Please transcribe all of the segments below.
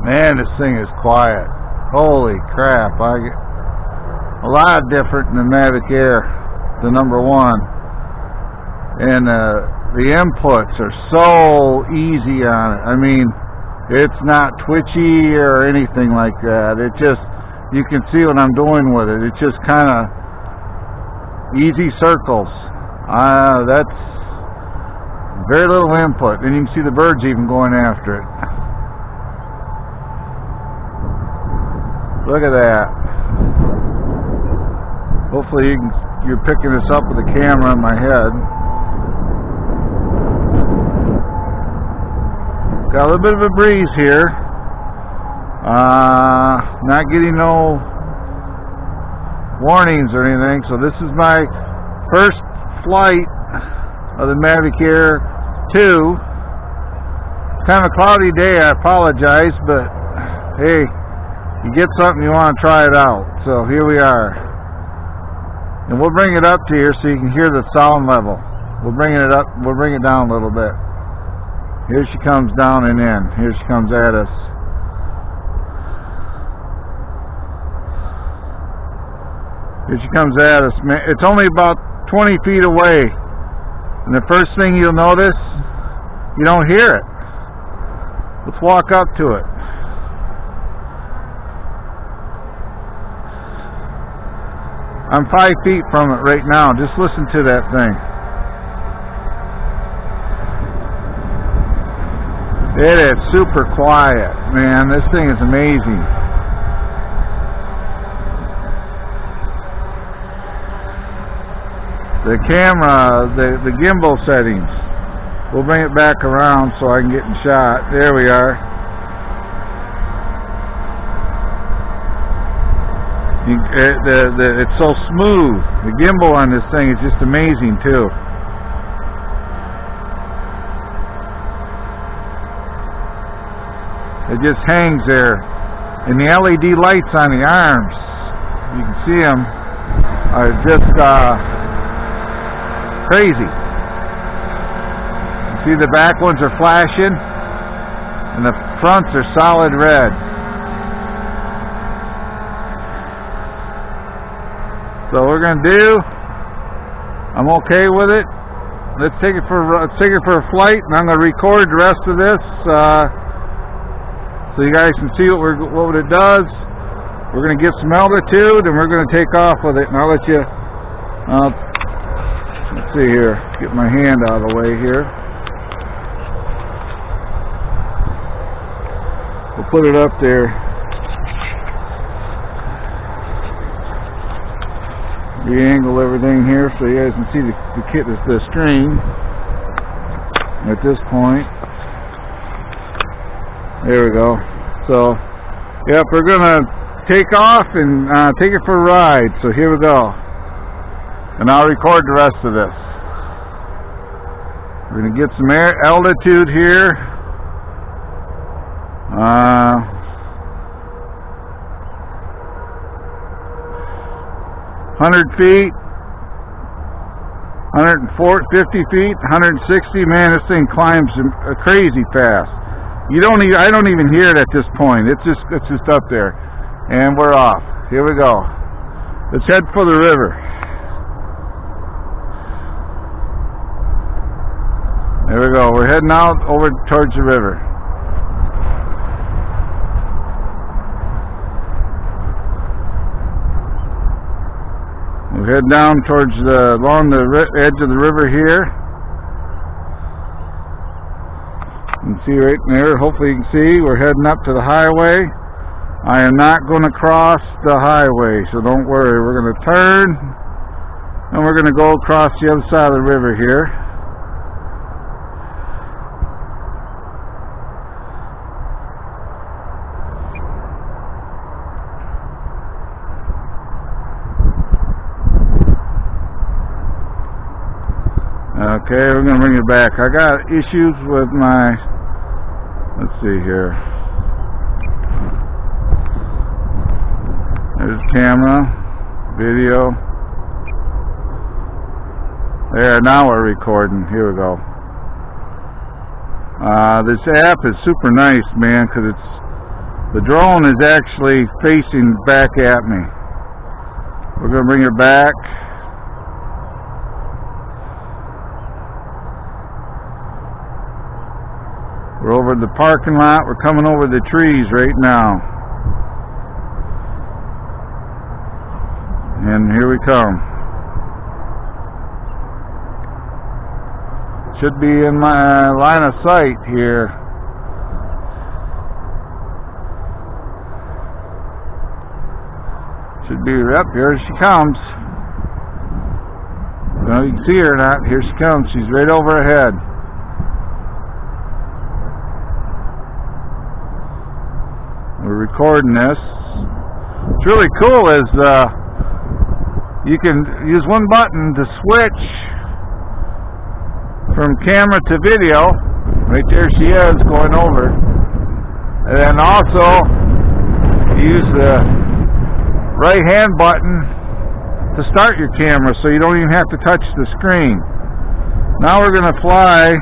Man, this thing is quiet. Holy crap. I get a lot different than the Mavic Air, the number one. And the inputs are so easy on it. I mean, it's not twitchy or anything like that. It just, you can see what I'm doing with it. It's just kind of easy circles. That's very little input. And you can see the birds even going after it. Look at that. Hopefully you're picking this up with the camera in my head. Got a little bit of a breeze here. Not getting no warnings or anything. So this is my first flight of the Mavic Air 2. Kind of a cloudy day, I apologize, but hey, you get something, you want to try it out. So here we are. And we'll bring it up to here so you can hear the sound level. We'll bring it up, we'll bring it down a little bit. Here she comes down and in. Here she comes at us. Here she comes at us. It's only about 20 feet away. And the first thing you'll notice, you don't hear it. Let's walk up to it. I'm 5 feet from it right now. Just listen to that thing. It is super quiet, man. This thing is amazing. The camera, the gimbal settings. We'll bring it back around so I can get in shot. There we are. It's so smooth. The gimbal on this thing is just amazing too. It just hangs there. And the LED lights on the arms, you can see them, are just crazy. You see the back ones are flashing and the fronts are solid red. So what we're gonna do, I'm okay with it. Let's take it for a flight, and I'm gonna record the rest of this so you guys can see what it does. We're gonna get some altitude, and we're gonna take off with it. And I'll let you. Let's see here. Get my hand out of the way here. We'll put it up there. Re-angle everything here so you guys can see the string at this point. There we go. So, yep, we're gonna take off and take it for a ride. So here we go, and I'll record the rest of this. We're gonna get some altitude here. 100 feet, 150 feet, 160. Man, this thing climbs crazy fast. I don't even hear it at this point. It's just up there, and we're off. Here we go. Let's head for the river. There we go. We're heading out over towards the river. We'll head down towards along the edge of the river here. You can see right there, hopefully you can see, we're heading up to the highway. I am not going to cross the highway, so don't worry. We're going to turn, and we're going to go across the other side of the river here. Okay, we're going to bring it back. I got issues with my, let's see here. There's camera, video. There, now we're recording. Here we go. This app is super nice, man, because The drone is actually facing back at me. We're going to bring her back. We're over the parking lot. We're coming over the trees right now. And here we come. Should be in my line of sight here. Should be up. Here she comes. Well, you can see her or not. Here she comes. She's right over ahead. We're recording this. What's really cool is you can use one button to switch from camera to video. Right there she is going over. And then also use the right hand button to start your camera so you don't even have to touch the screen. Now we're going to fly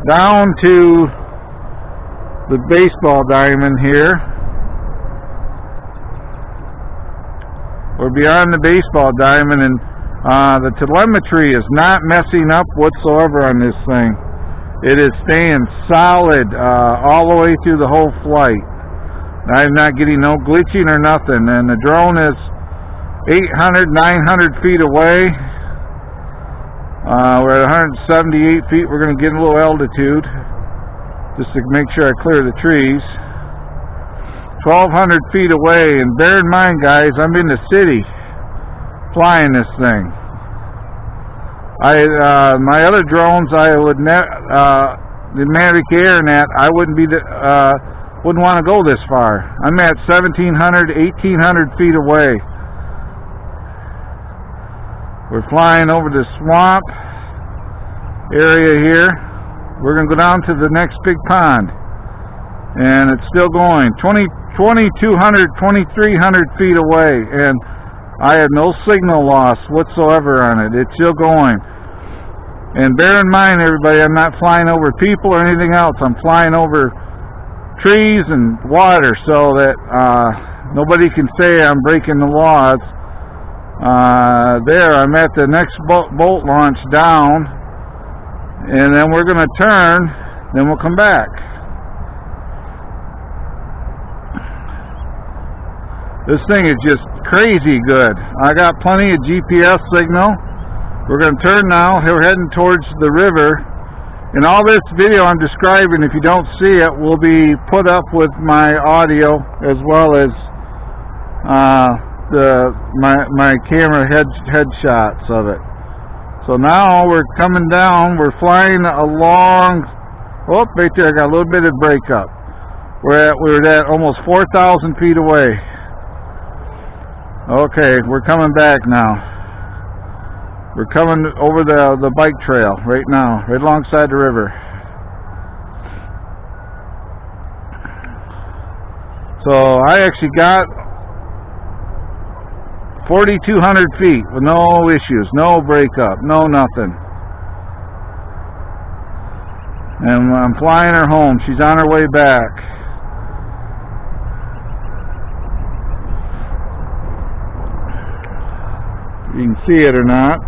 down to the baseball diamond here. We're beyond the baseball diamond, and the telemetry is not messing up whatsoever on this thing. It is staying solid all the way through the whole flight. I'm not getting no glitching or nothing, and the drone is 800, 900 feet away. We're at 178 feet. We're going to get a little altitude just to make sure I clear the trees. 1,200 feet away, and bear in mind, guys, I'm in the city flying this thing. My other drones, the Mavic Air and that, I wouldn't want to go this far. I'm at 1,700, 1,800 feet away. We're flying over the swamp area here. We're going to go down to the next big pond. And it's still going. 2,200, 2,300 feet away. And I have no signal loss whatsoever on it. It's still going. And bear in mind, everybody, I'm not flying over people or anything else. I'm flying over trees and water so that nobody can say I'm breaking the laws. There, I'm at the next boat launch down. And then we're going to turn, then we'll come back. This thing is just crazy good. I got plenty of GPS signal. We're going to turn now. We're heading towards the river. And all this video I'm describing, if you don't see it, will be put up with my audio as well as my camera headshots of it. So now we're coming down, we're flying along, oh, right there, I got a little bit of breakup. We're at almost 4,000 feet away. Okay, we're coming back now. We're coming over the bike trail right now, right alongside the river. So I actually got 4,200 feet with no issues, no breakup, no nothing. And I'm flying her home. She's on her way back. You can see it or not.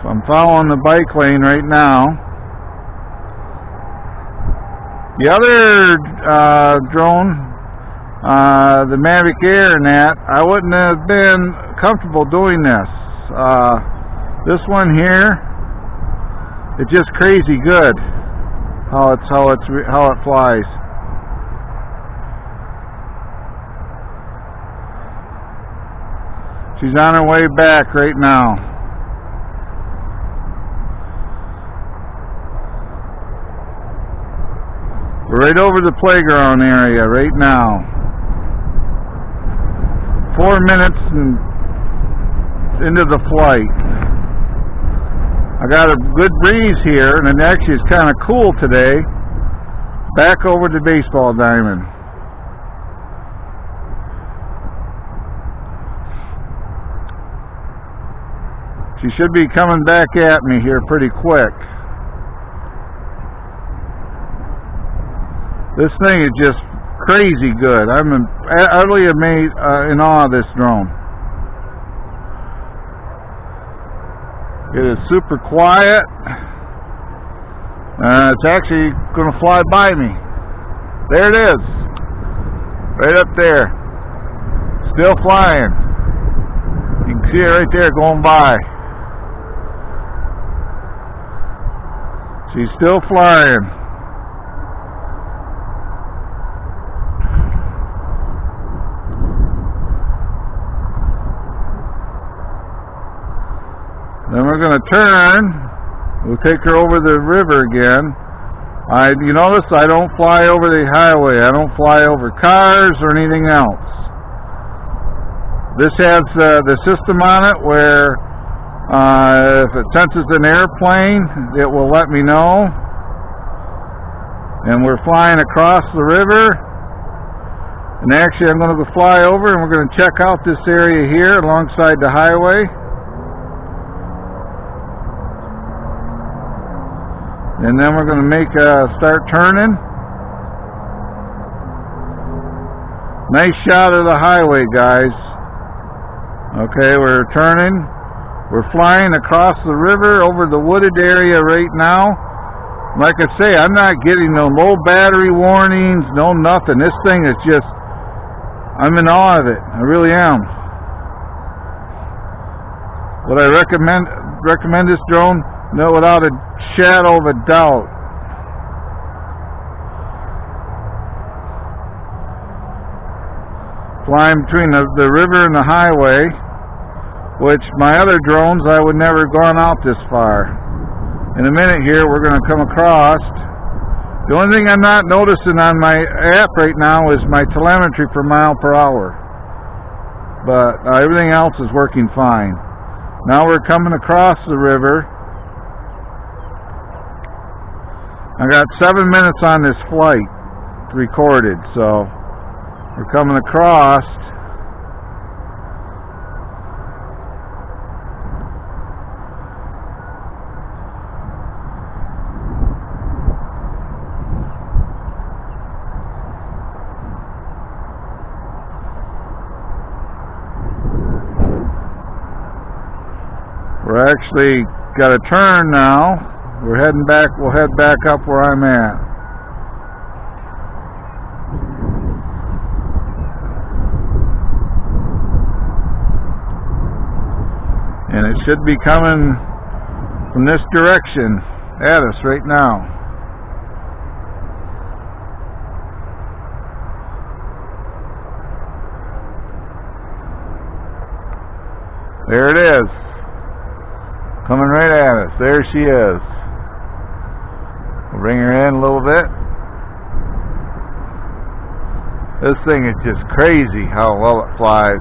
So I'm following the bike lane right now. The other drone, the Mavic Air and that, I wouldn't have been comfortable doing this. This one here, it's just crazy good how it flies. She's on her way back right now. We're right over the playground area right now. 4 minutes into the flight. I got a good breeze here, and it actually is kind of cool today. Back over the baseball diamond. She should be coming back at me here pretty quick. This thing is just crazy good. I'm utterly amazed, in awe of this drone. It is super quiet. It's actually going to fly by me. There it is. Right up there. Still flying. You can see it right there going by. She's still flying. Then we're going to turn. We'll take her over the river again. You notice I don't fly over the highway. I don't fly over cars or anything else. This has the system on it where if it senses an airplane, it will let me know. And we're flying across the river. And actually I'm going to go fly over and we're going to check out this area here alongside the highway. And then we're going to make start turning. Nice shot of the highway, guys. Okay, we're turning. We're flying across the river over the wooded area right now. Like I say, I'm not getting no low battery warnings, no nothing. This thing is just, I'm in awe of it. I really am. Would I recommend this drone? No, without a shadow of a doubt. Flying between the river and the highway, which my other drones I would never have gone out this far. In a minute here we're going to come across. The only thing I'm not noticing on my app right now is my telemetry per mile per hour. But everything else is working fine. Now we're coming across the river. I got 7 minutes on this flight recorded, so we're coming across. We're actually got a turn now. We're heading back. We'll head back up where I'm at. And it should be coming from this direction at us right now. There it is. Coming right at us. There she is. We'll bring her in a little bit. This thing is just crazy how well it flies.